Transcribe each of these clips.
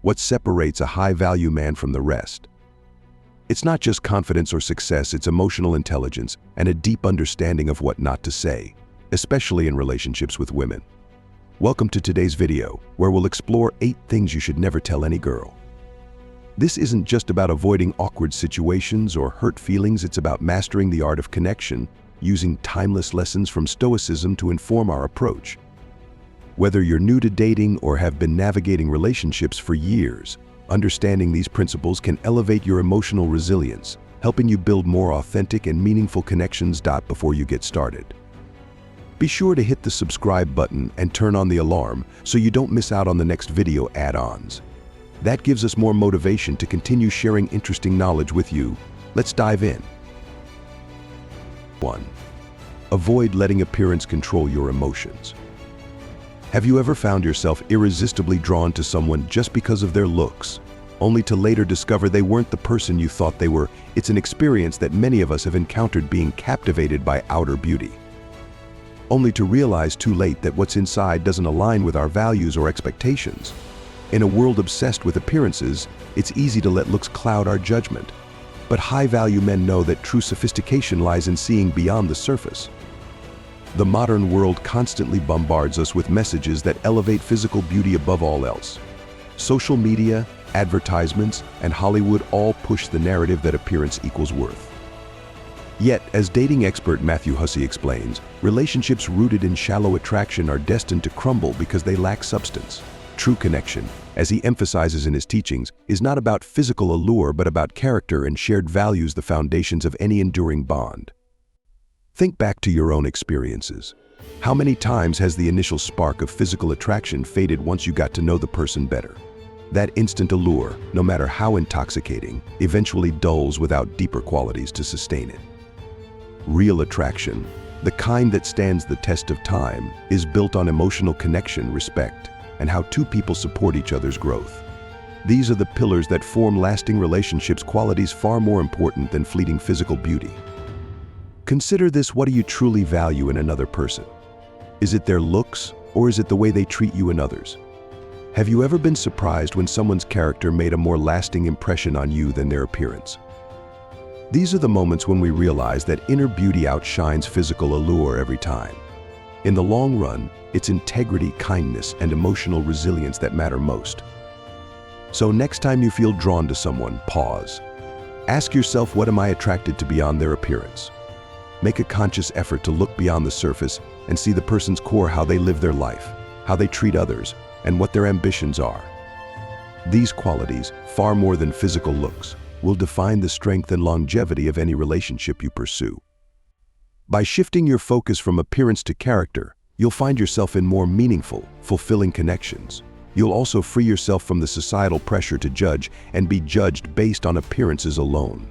What separates a high-value man from the rest? It's not just confidence or success, it's emotional intelligence and a deep understanding of what not to say, especially in relationships with women. Welcome to today's video, where we'll explore 8 things you should never tell any girl. This isn't just about avoiding awkward situations or hurt feelings, it's about mastering the art of connection, using timeless lessons from Stoicism to inform our approach. Whether you're new to dating or have been navigating relationships for years, understanding these principles can elevate your emotional resilience, helping you build more authentic and meaningful connections. Before you get started, be sure to hit the subscribe button and turn on the alarm so you don't miss out on the next video add-ons. That gives us more motivation to continue sharing interesting knowledge with you. Let's dive in. 1. Avoid letting appearance control your emotions. Have you ever found yourself irresistibly drawn to someone just because of their looks, only to later discover they weren't the person you thought they were? It's an experience that many of us have encountered, being captivated by outer beauty, only to realize too late that what's inside doesn't align with our values or expectations. In a world obsessed with appearances, it's easy to let looks cloud our judgment. But high-value men know that true sophistication lies in seeing beyond the surface. The modern world constantly bombards us with messages that elevate physical beauty above all else. Social media, advertisements, and Hollywood all push the narrative that appearance equals worth. Yet, as dating expert Matthew Hussey explains, relationships rooted in shallow attraction are destined to crumble because they lack substance. True connection, as he emphasizes in his teachings, is not about physical allure but about character and shared values, the foundations of any enduring bond. Think back to your own experiences. How many times has the initial spark of physical attraction faded once you got to know the person better? That instant allure, no matter how intoxicating, eventually dulls without deeper qualities to sustain it. Real attraction, the kind that stands the test of time, is built on emotional connection, respect, and how two people support each other's growth. These are the pillars that form lasting relationships, qualities far more important than fleeting physical beauty. Consider this: what do you truly value in another person? Is it their looks, or is it the way they treat you and others? Have you ever been surprised when someone's character made a more lasting impression on you than their appearance? These are the moments when we realize that inner beauty outshines physical allure every time. In the long run, it's integrity, kindness, and emotional resilience that matter most. So next time you feel drawn to someone, pause. Ask yourself, what am I attracted to beyond their appearance? Make a conscious effort to look beyond the surface and see the person's core, how they live their life, how they treat others, and what their ambitions are. These qualities, far more than physical looks, will define the strength and longevity of any relationship you pursue. By shifting your focus from appearance to character, you'll find yourself in more meaningful, fulfilling connections. You'll also free yourself from the societal pressure to judge and be judged based on appearances alone.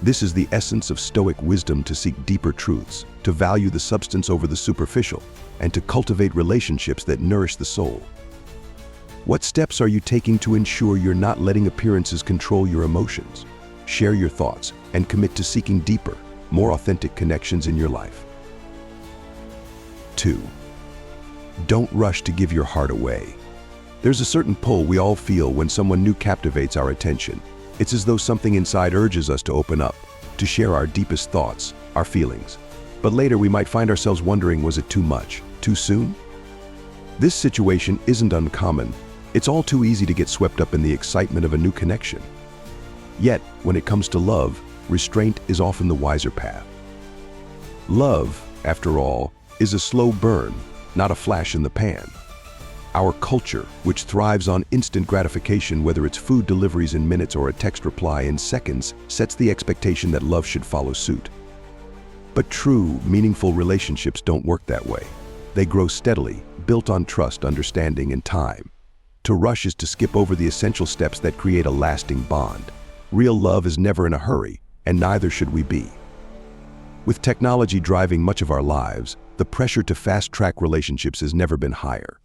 This is the essence of Stoic wisdom: to seek deeper truths, to value the substance over the superficial, and to cultivate relationships that nourish the soul. What steps are you taking to ensure you're not letting appearances control your emotions? Share your thoughts and commit to seeking deeper, more authentic connections in your life. 2. Don't rush to give your heart away. There's a certain pull we all feel when someone new captivates our attention. It's as though something inside urges us to open up, to share our deepest thoughts, our feelings. But later we might find ourselves wondering, was it too much, too soon? This situation isn't uncommon. It's all too easy to get swept up in the excitement of a new connection. Yet, when it comes to love, restraint is often the wiser path. Love, after all, is a slow burn, not a flash in the pan. Our culture, which thrives on instant gratification, whether it's food deliveries in minutes or a text reply in seconds, sets the expectation that love should follow suit. But true, meaningful relationships don't work that way. They grow steadily, built on trust, understanding, and time. To rush is to skip over the essential steps that create a lasting bond. Real love is never in a hurry, and neither should we be. With technology driving much of our lives, the pressure to fast-track relationships has never been higher.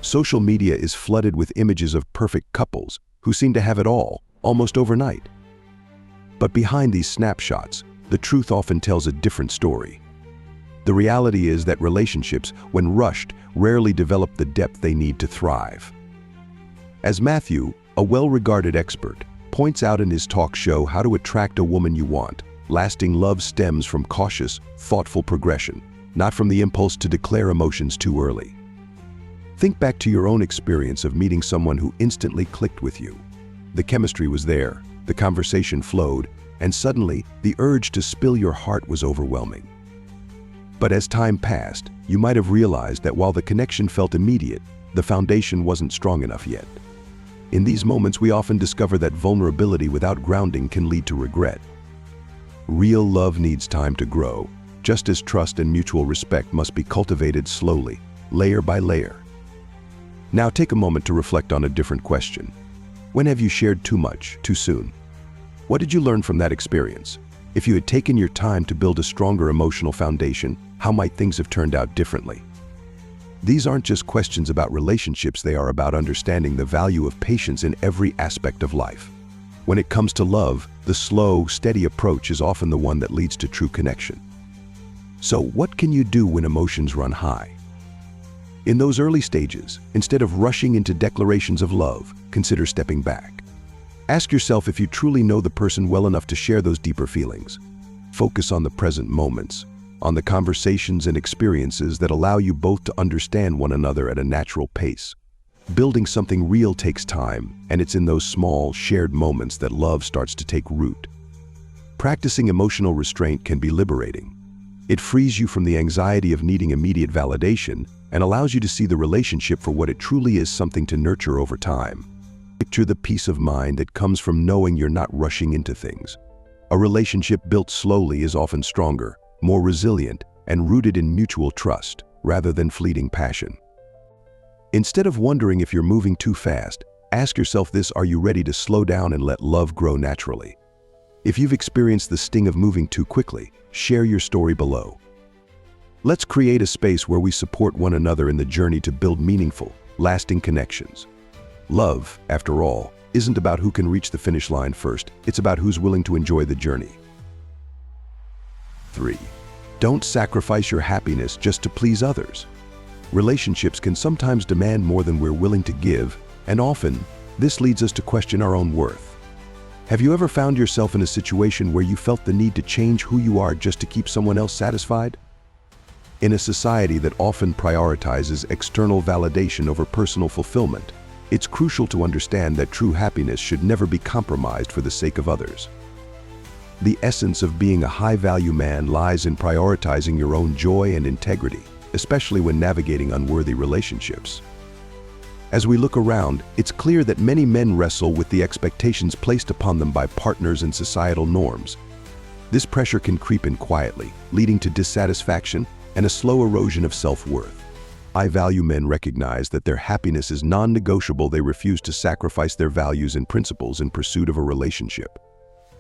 Social media is flooded with images of perfect couples who seem to have it all, almost overnight. But behind these snapshots, the truth often tells a different story. The reality is that relationships, when rushed, rarely develop the depth they need to thrive. As Matthew, a well-regarded expert, points out in his talk show How to Attract a Woman You Want, lasting love stems from cautious, thoughtful progression, not from the impulse to declare emotions too early. Think back to your own experience of meeting someone who instantly clicked with you. The chemistry was there, the conversation flowed, and suddenly, the urge to spill your heart was overwhelming. But as time passed, you might have realized that while the connection felt immediate, the foundation wasn't strong enough yet. In these moments, we often discover that vulnerability without grounding can lead to regret. Real love needs time to grow, just as trust and mutual respect must be cultivated slowly, layer by layer. Now take a moment to reflect on a different question. When have you shared too much, too soon? What did you learn from that experience? If you had taken your time to build a stronger emotional foundation, how might things have turned out differently? These aren't just questions about relationships, they are about understanding the value of patience in every aspect of life. When it comes to love, the slow, steady approach is often the one that leads to true connection. So what can you do when emotions run high? In those early stages, instead of rushing into declarations of love, consider stepping back. Ask yourself if you truly know the person well enough to share those deeper feelings. Focus on the present moments, on the conversations and experiences that allow you both to understand one another at a natural pace. Building something real takes time, and it's in those small, shared moments that love starts to take root. Practicing emotional restraint can be liberating. It frees you from the anxiety of needing immediate validation and allows you to see the relationship for what it truly is, something to nurture over time. Picture the peace of mind that comes from knowing you're not rushing into things. A relationship built slowly is often stronger, more resilient, and rooted in mutual trust, rather than fleeting passion. Instead of wondering if you're moving too fast, ask yourself this: are you ready to slow down and let love grow naturally? If you've experienced the sting of moving too quickly, share your story below. Let's create a space where we support one another in the journey to build meaningful, lasting connections. Love, after all, isn't about who can reach the finish line first, it's about who's willing to enjoy the journey. 3. Don't sacrifice your happiness just to please others. Relationships can sometimes demand more than we're willing to give, and often, this leads us to question our own worth. Have you ever found yourself in a situation where you felt the need to change who you are just to keep someone else satisfied? In a society that often prioritizes external validation over personal fulfillment, it's crucial to understand that true happiness should never be compromised for the sake of others. The essence of being a high-value man lies in prioritizing your own joy and integrity, especially when navigating unworthy relationships. As we look around, it's clear that many men wrestle with the expectations placed upon them by partners and societal norms. This pressure can creep in quietly, leading to dissatisfaction and a slow erosion of self-worth. High-value men recognize that their happiness is non-negotiable. They refuse to sacrifice their values and principles in pursuit of a relationship.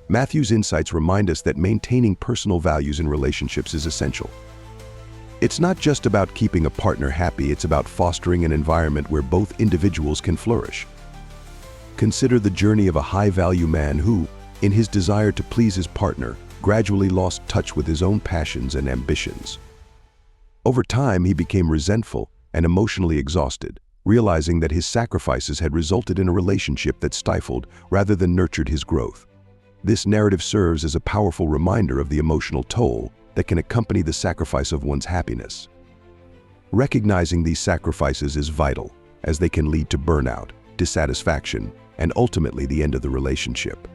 Matthew's insights remind us that maintaining personal values in relationships is essential. It's not just about keeping a partner happy, it's about fostering an environment where both individuals can flourish. Consider the journey of a high-value man who, in his desire to please his partner, gradually lost touch with his own passions and ambitions. Over time, he became resentful and emotionally exhausted, realizing that his sacrifices had resulted in a relationship that stifled rather than nurtured his growth. This narrative serves as a powerful reminder of the emotional toll that can accompany the sacrifice of one's happiness. Recognizing these sacrifices is vital, as they can lead to burnout, dissatisfaction, and ultimately the end of the relationship.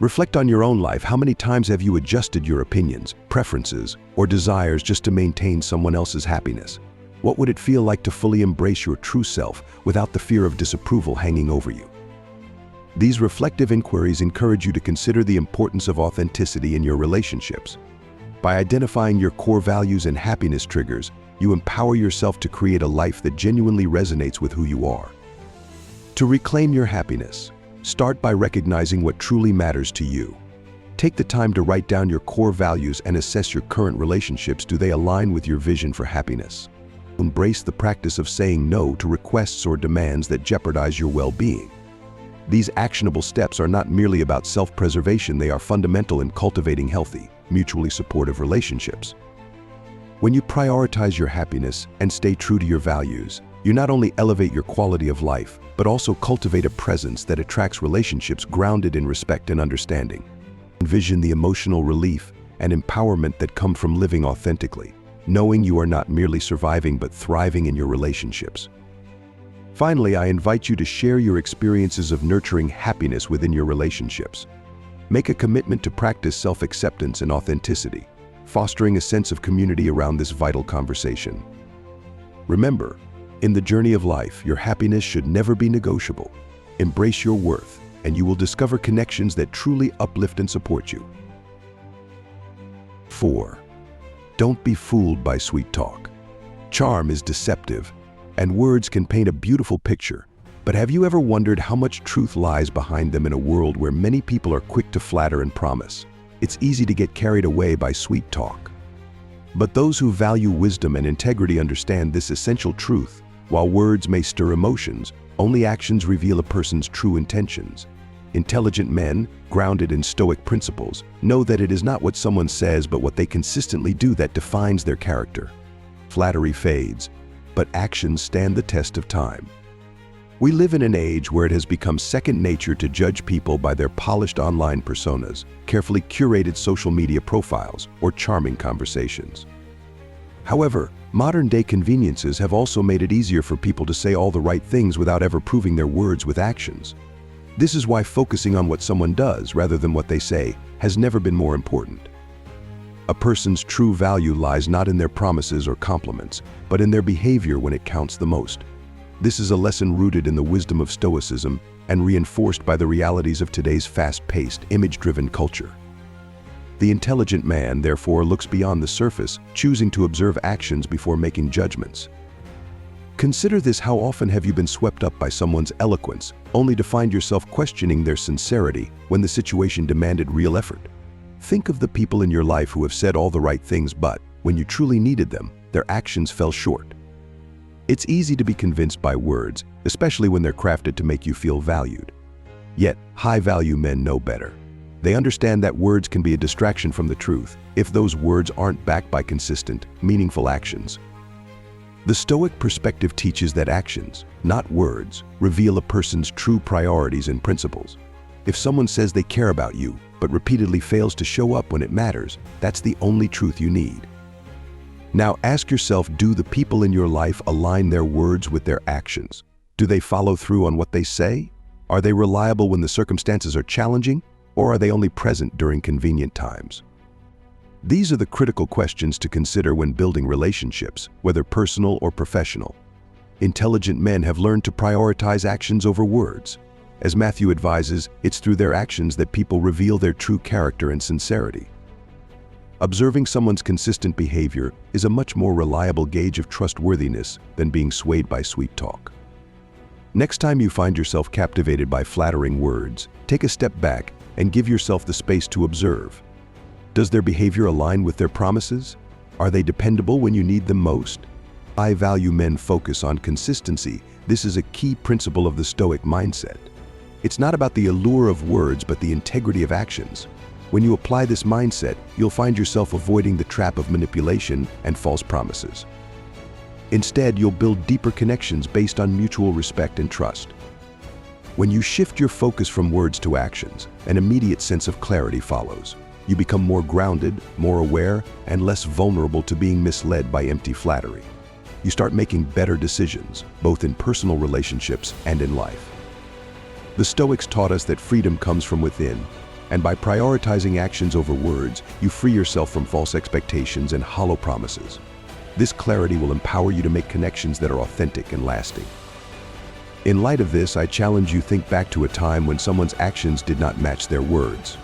Reflect on your own life. How many times have you adjusted your opinions, preferences, or desires just to maintain someone else's happiness? What would it feel like to fully embrace your true self without the fear of disapproval hanging over you? These reflective inquiries encourage you to consider the importance of authenticity in your relationships. By identifying your core values and happiness triggers, you empower yourself to create a life that genuinely resonates with who you are. To reclaim your happiness, start by recognizing what truly matters to you. Take the time to write down your core values and assess your current relationships. Do they align with your vision for happiness? Embrace the practice of saying no to requests or demands that jeopardize your well-being. These actionable steps are not merely about self-preservation, they are fundamental in cultivating healthy, mutually supportive relationships. When you prioritize your happiness and stay true to your values, You not only elevate your quality of life, but also cultivate a presence that attracts relationships grounded in respect and understanding. Envision the emotional relief and empowerment that come from living authentically, knowing you are not merely surviving but thriving in your relationships. Finally, I invite you to share your experiences of nurturing happiness within your relationships. Make a commitment to practice self-acceptance and authenticity, fostering a sense of community around this vital conversation. Remember, in the journey of life, your happiness should never be negotiable. Embrace your worth, and you will discover connections that truly uplift and support you. 4. Don't be fooled by sweet talk. Charm is deceptive, and words can paint a beautiful picture. But have you ever wondered how much truth lies behind them in a world where many people are quick to flatter and promise? It's easy to get carried away by sweet talk. But those who value wisdom and integrity understand this essential truth. While words may stir emotions, only actions reveal a person's true intentions. Intelligent men, grounded in stoic principles, know that it is not what someone says but what they consistently do that defines their character. Flattery fades, but actions stand the test of time. We live in an age where it has become second nature to judge people by their polished online personas, carefully curated social media profiles, or charming conversations. However, modern-day conveniences have also made it easier for people to say all the right things without ever proving their words with actions. This is why focusing on what someone does rather than what they say has never been more important. A person's true value lies not in their promises or compliments, but in their behavior when it counts the most. This is a lesson rooted in the wisdom of Stoicism and reinforced by the realities of today's fast-paced, image-driven culture. The intelligent man, therefore, looks beyond the surface, choosing to observe actions before making judgments. Consider this: how often have you been swept up by someone's eloquence, only to find yourself questioning their sincerity when the situation demanded real effort? Think of the people in your life who have said all the right things, but when you truly needed them, their actions fell short. It's easy to be convinced by words, especially when they're crafted to make you feel valued. Yet, high-value men know better. They understand that words can be a distraction from the truth if those words aren't backed by consistent, meaningful actions. The Stoic perspective teaches that actions, not words, reveal a person's true priorities and principles. If someone says they care about you, but repeatedly fails to show up when it matters, that's the only truth you need. Now ask yourself, do the people in your life align their words with their actions? Do they follow through on what they say? Are they reliable when the circumstances are challenging, or are they only present during convenient times? These are the critical questions to consider when building relationships, whether personal or professional. Intelligent men have learned to prioritize actions over words. As Matthew advises, it's through their actions that people reveal their true character and sincerity. Observing someone's consistent behavior is a much more reliable gauge of trustworthiness than being swayed by sweet talk. Next time you find yourself captivated by flattering words, take a step back and give yourself the space to observe. Does their behavior align with their promises? Are they dependable when you need them most? High-value men focus on consistency. This is a key principle of the Stoic mindset. It's not about the allure of words, but the integrity of actions. When you apply this mindset, you'll find yourself avoiding the trap of manipulation and false promises. Instead, you'll build deeper connections based on mutual respect and trust. When you shift your focus from words to actions, an immediate sense of clarity follows. You become more grounded, more aware, and less vulnerable to being misled by empty flattery. You start making better decisions, both in personal relationships and in life. The Stoics taught us that freedom comes from within, and by prioritizing actions over words, you free yourself from false expectations and hollow promises. This clarity will empower you to make connections that are authentic and lasting. In light of this, I challenge you to think back to a time when someone's actions did not match their words.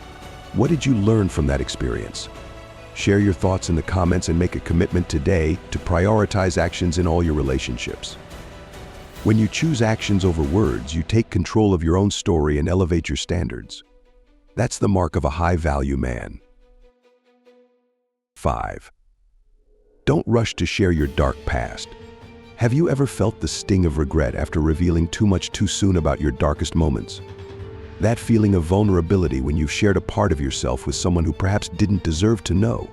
What did you learn from that experience? Share your thoughts in the comments and make a commitment today to prioritize actions in all your relationships. When you choose actions over words, you take control of your own story and elevate your standards. That's the mark of a high-value man. 5. Don't rush to share your dark past. Have you ever felt the sting of regret after revealing too much too soon about your darkest moments? That feeling of vulnerability when you've shared a part of yourself with someone who perhaps didn't deserve to know.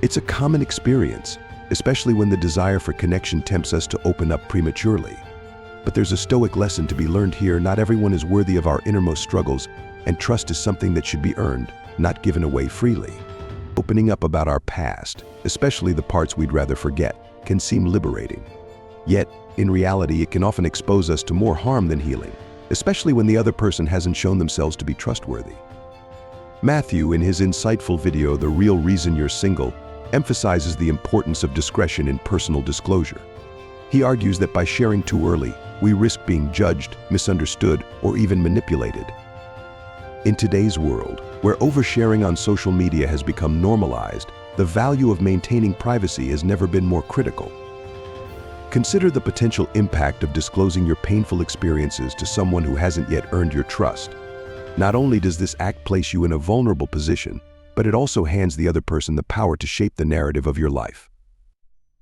It's a common experience, especially when the desire for connection tempts us to open up prematurely. But there's a Stoic lesson to be learned here. Not everyone is worthy of our innermost struggles, and trust is something that should be earned, not given away freely. Opening up about our past, especially the parts we'd rather forget, can seem liberating. Yet, in reality, it can often expose us to more harm than healing, especially when the other person hasn't shown themselves to be trustworthy. Matthew, in his insightful video, The Real Reason You're Single, emphasizes the importance of discretion in personal disclosure. He argues that by sharing too early, we risk being judged, misunderstood, or even manipulated. In today's world, where oversharing on social media has become normalized, the value of maintaining privacy has never been more critical. Consider the potential impact of disclosing your painful experiences to someone who hasn't yet earned your trust. Not only does this act place you in a vulnerable position, but it also hands the other person the power to shape the narrative of your life.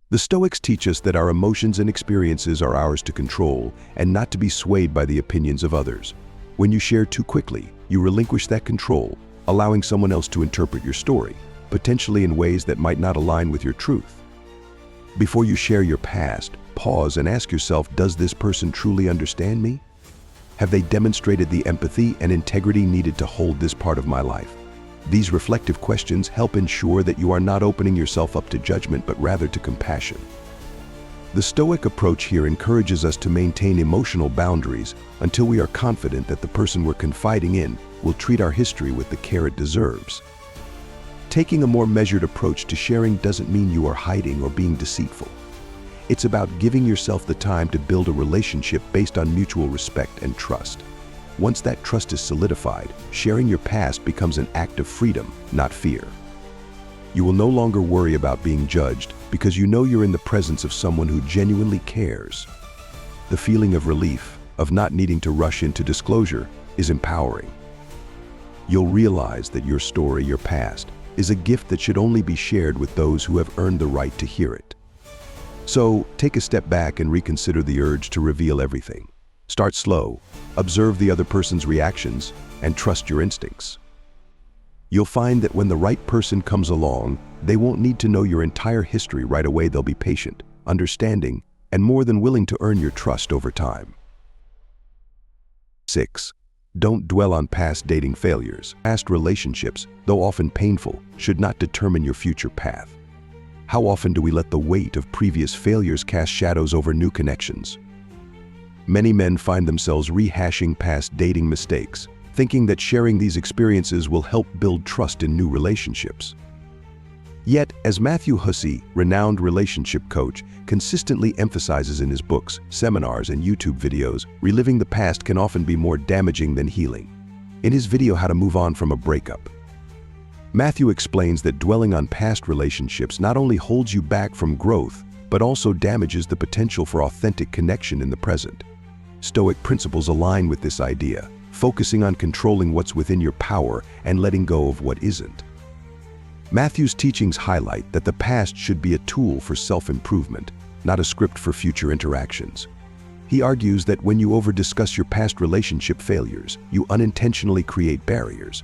The Stoics teach us that our emotions and experiences are ours to control and not to be swayed by the opinions of others. When you share too quickly, you relinquish that control, allowing someone else to interpret your story, potentially in ways that might not align with your truth. Before you share your past, pause and ask yourself, does this person truly understand me? Have they demonstrated the empathy and integrity needed to hold this part of my life? These reflective questions help ensure that you are not opening yourself up to judgment, but rather to compassion. The Stoic approach here encourages us to maintain emotional boundaries until we are confident that the person we're confiding in will treat our history with the care it deserves. Taking a more measured approach to sharing doesn't mean you are hiding or being deceitful. It's about giving yourself the time to build a relationship based on mutual respect and trust. Once that trust is solidified, sharing your past becomes an act of freedom, not fear. You will no longer worry about being judged because you know you're in the presence of someone who genuinely cares. The feeling of relief, of not needing to rush into disclosure, is empowering. You'll realize that your story, your past, is a gift that should only be shared with those who have earned the right to hear it. So, take a step back and reconsider the urge to reveal everything. Start slow, observe the other person's reactions, and trust your instincts. You'll find that when the right person comes along, they won't need to know your entire history right away. They'll be patient, understanding, and more than willing to earn your trust over time. 6. Don't dwell on past dating failures. Past relationships, though often painful, should not determine your future path. How often do we let the weight of previous failures cast shadows over new connections? Many men find themselves rehashing past dating mistakes, thinking that sharing these experiences will help build trust in new relationships. Yet, as Matthew Hussey, renowned relationship coach, consistently emphasizes in his books, seminars, and YouTube videos, reliving the past can often be more damaging than healing. In his video, How to Move On from a Breakup, Matthew explains that dwelling on past relationships not only holds you back from growth, but also damages the potential for authentic connection in the present. Stoic principles align with this idea, focusing on controlling what's within your power and letting go of what isn't. Matthew's teachings highlight that the past should be a tool for self-improvement, not a script for future interactions. He argues that when you over-discuss your past relationship failures, you unintentionally create barriers.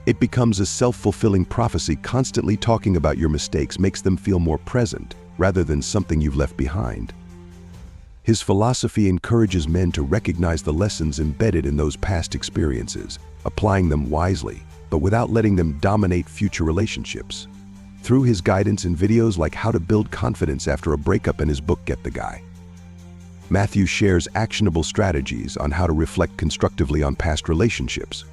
It becomes a self-fulfilling prophecy. Constantly talking about your mistakes makes them feel more present, rather than something you've left behind. His philosophy encourages men to recognize the lessons embedded in those past experiences, applying them wisely, but without letting them dominate future relationships. Through his guidance in videos like How to Build Confidence After a Breakup and his book Get the Guy, Matthew shares actionable strategies on how to reflect constructively on past relationships.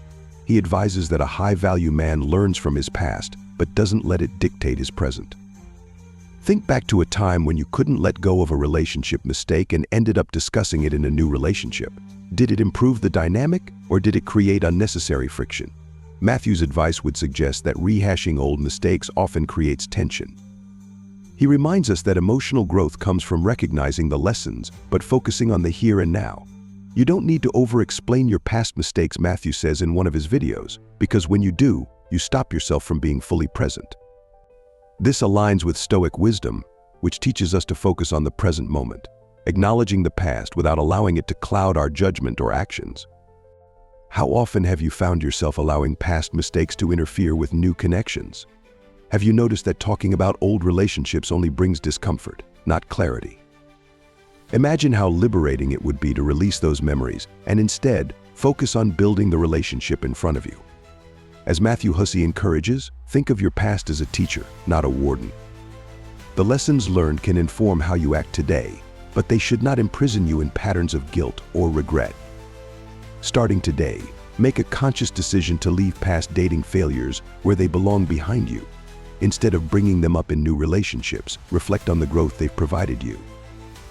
He advises that a high-value man learns from his past, but doesn't let it dictate his present. Think back to a time when you couldn't let go of a relationship mistake and ended up discussing it in a new relationship. Did it improve the dynamic, or did it create unnecessary friction? Matthew's advice would suggest that rehashing old mistakes often creates tension. He reminds us that emotional growth comes from recognizing the lessons, but focusing on the here and now. You don't need to over-explain your past mistakes, Matthew says in one of his videos, because when you do, you stop yourself from being fully present. This aligns with Stoic wisdom, which teaches us to focus on the present moment, acknowledging the past without allowing it to cloud our judgment or actions. How often have you found yourself allowing past mistakes to interfere with new connections? Have you noticed that talking about old relationships only brings discomfort, not clarity? Imagine how liberating it would be to release those memories and instead focus on building the relationship in front of you. As Matthew Hussey encourages, think of your past as a teacher, not a warden. The lessons learned can inform how you act today, but they should not imprison you in patterns of guilt or regret. Starting today, make a conscious decision to leave past dating failures where they belong behind you. Instead of bringing them up in new relationships, reflect on the growth they've provided you.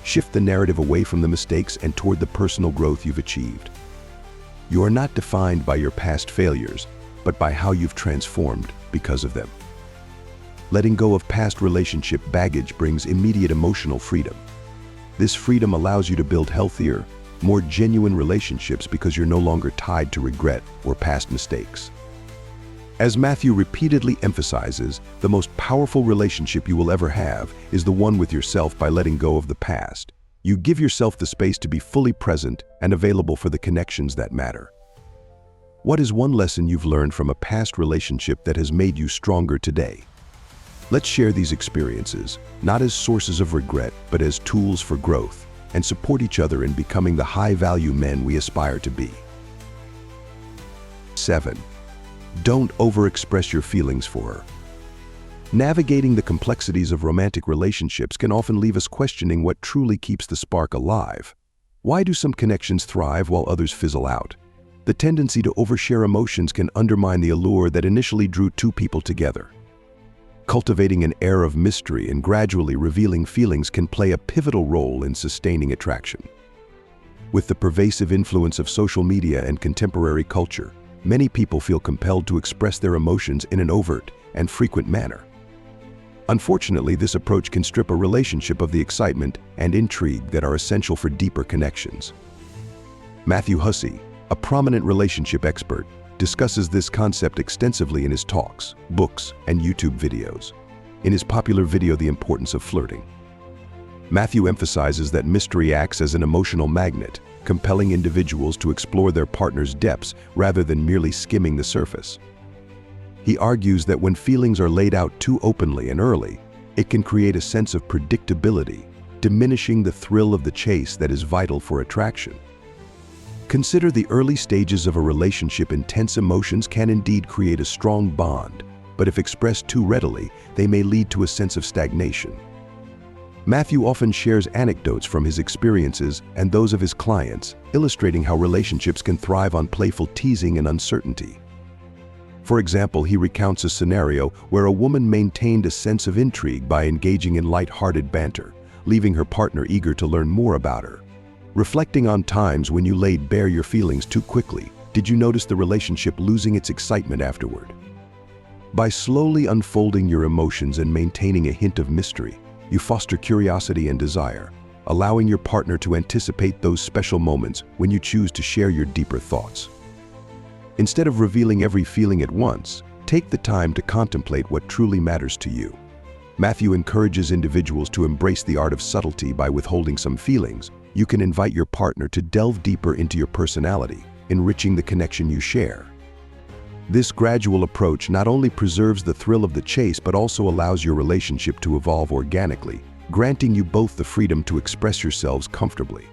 Shift the narrative away from the mistakes and toward the personal growth you've achieved. You are not defined by your past failures, but by how you've transformed because of them. Letting go of past relationship baggage brings immediate emotional freedom. This freedom allows you to build healthier, more genuine relationships because you're no longer tied to regret or past mistakes. As Matthew repeatedly emphasizes, the most powerful relationship you will ever have is the one with yourself. By letting go of the past, you give yourself the space to be fully present and available for the connections that matter. What is one lesson you've learned from a past relationship that has made you stronger today? Let's share these experiences, not as sources of regret, but as tools for growth, and support each other in becoming the high-value men we aspire to be. 7. Don't overexpress your feelings for her. Navigating the complexities of romantic relationships can often leave us questioning what truly keeps the spark alive. Why do some connections thrive while others fizzle out? The tendency to overshare emotions can undermine the allure that initially drew two people together. Cultivating an air of mystery and gradually revealing feelings can play a pivotal role in sustaining attraction. With the pervasive influence of social media and contemporary culture, many people feel compelled to express their emotions in an overt and frequent manner. Unfortunately, this approach can strip a relationship of the excitement and intrigue that are essential for deeper connections. Matthew Hussey, a prominent relationship expert, discusses this concept extensively in his talks, books, and YouTube videos. In his popular video, The Importance of Flirting, Matthew emphasizes that mystery acts as an emotional magnet, compelling individuals to explore their partner's depths rather than merely skimming the surface. He argues that when feelings are laid out too openly and early, it can create a sense of predictability, diminishing the thrill of the chase that is vital for attraction. Consider the early stages of a relationship. Intense emotions can indeed create a strong bond, but if expressed too readily, they may lead to a sense of stagnation. Matthew often shares anecdotes from his experiences and those of his clients, illustrating how relationships can thrive on playful teasing and uncertainty. For example, he recounts a scenario where a woman maintained a sense of intrigue by engaging in light-hearted banter, leaving her partner eager to learn more about her. Reflecting on times when you laid bare your feelings too quickly, did you notice the relationship losing its excitement afterward? By slowly unfolding your emotions and maintaining a hint of mystery, you foster curiosity and desire, allowing your partner to anticipate those special moments when you choose to share your deeper thoughts. Instead of revealing every feeling at once, take the time to contemplate what truly matters to you. Matthew encourages individuals to embrace the art of subtlety. By withholding some feelings, you can invite your partner to delve deeper into your personality, enriching the connection you share. This gradual approach not only preserves the thrill of the chase but also allows your relationship to evolve organically, granting you both the freedom to express yourselves comfortably.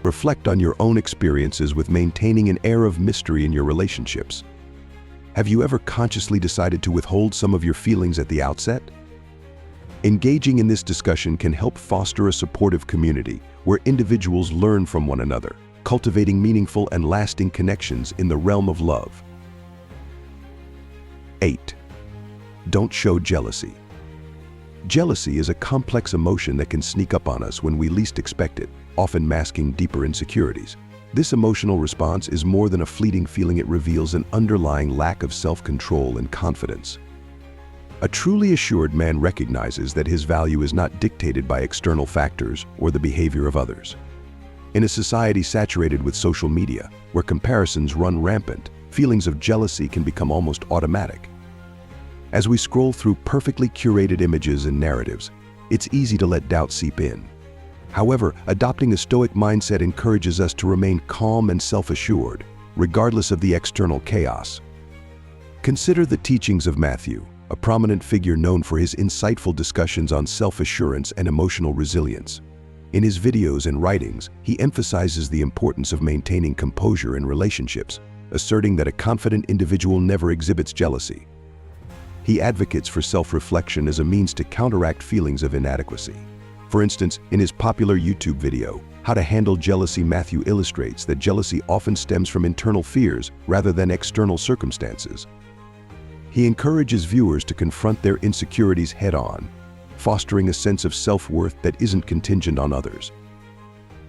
Reflect on your own experiences with maintaining an air of mystery in your relationships. Have you ever consciously decided to withhold some of your feelings at the outset? Engaging in this discussion can help foster a supportive community where individuals learn from one another, cultivating meaningful and lasting connections in the realm of love. 8. Don't show jealousy. Jealousy is a complex emotion that can sneak up on us when we least expect it, often masking deeper insecurities. This emotional response is more than a fleeting feeling. It reveals an underlying lack of self-control and confidence. A truly assured man recognizes that his value is not dictated by external factors or the behavior of others. In a society saturated with social media, where comparisons run rampant, feelings of jealousy can become almost automatic. As we scroll through perfectly curated images and narratives, it's easy to let doubt seep in. However, adopting a stoic mindset encourages us to remain calm and self-assured, regardless of the external chaos. Consider the teachings of Matthew, a prominent figure known for his insightful discussions on self-assurance and emotional resilience. In his videos and writings, he emphasizes the importance of maintaining composure in relationships, asserting that a confident individual never exhibits jealousy. He advocates for self-reflection as a means to counteract feelings of inadequacy. For instance, in his popular YouTube video, How to Handle Jealousy, Matthew illustrates that jealousy often stems from internal fears rather than external circumstances. He encourages viewers to confront their insecurities head-on, fostering a sense of self-worth that isn't contingent on others.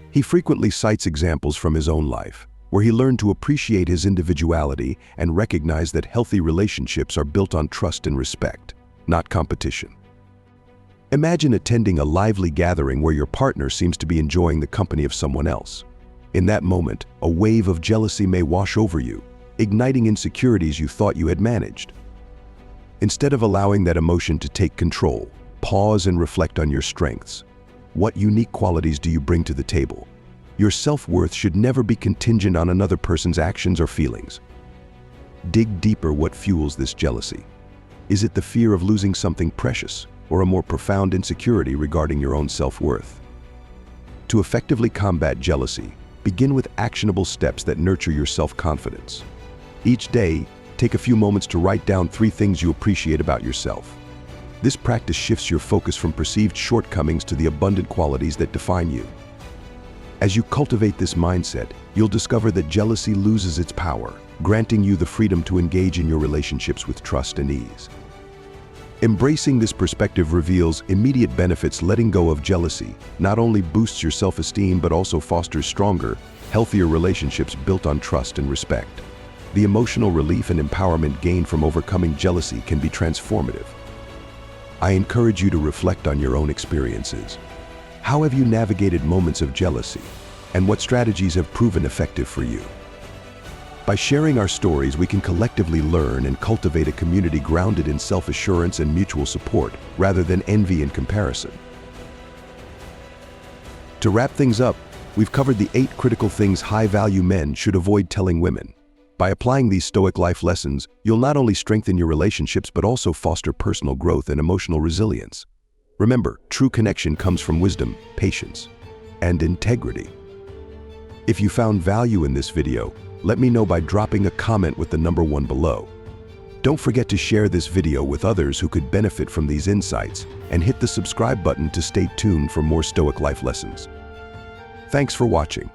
He frequently cites examples from his own life, where he learned to appreciate his individuality and recognize that healthy relationships are built on trust and respect, not competition. Imagine attending a lively gathering where your partner seems to be enjoying the company of someone else. In that moment, a wave of jealousy may wash over you, igniting insecurities you thought you had managed. Instead of allowing that emotion to take control, pause and reflect on your strengths. What unique qualities do you bring to the table? Your self-worth should never be contingent on another person's actions or feelings. Dig deeper. What fuels this jealousy? Is it the fear of losing something precious, or a more profound insecurity regarding your own self-worth? To effectively combat jealousy, begin with actionable steps that nurture your self-confidence. Each day, take a few moments to write down 3 things you appreciate about yourself. This practice shifts your focus from perceived shortcomings to the abundant qualities that define you. As you cultivate this mindset, you'll discover that jealousy loses its power, granting you the freedom to engage in your relationships with trust and ease. Embracing this perspective reveals immediate benefits. Letting go of jealousy not only boosts your self-esteem but also fosters stronger, healthier relationships built on trust and respect. The emotional relief and empowerment gained from overcoming jealousy can be transformative. I encourage you to reflect on your own experiences. How have you navigated moments of jealousy, and what strategies have proven effective for you? By sharing our stories, we can collectively learn and cultivate a community grounded in self-assurance and mutual support, rather than envy and comparison. To wrap things up, we've covered the 8 critical things high-value men should avoid telling women. By applying these Stoic life lessons, you'll not only strengthen your relationships but also foster personal growth and emotional resilience. Remember, true connection comes from wisdom, patience, and integrity. If you found value in this video, let me know by dropping a comment with the number 1 below. Don't forget to share this video with others who could benefit from these insights, and hit the subscribe button to stay tuned for more Stoic life lessons. Thanks for watching.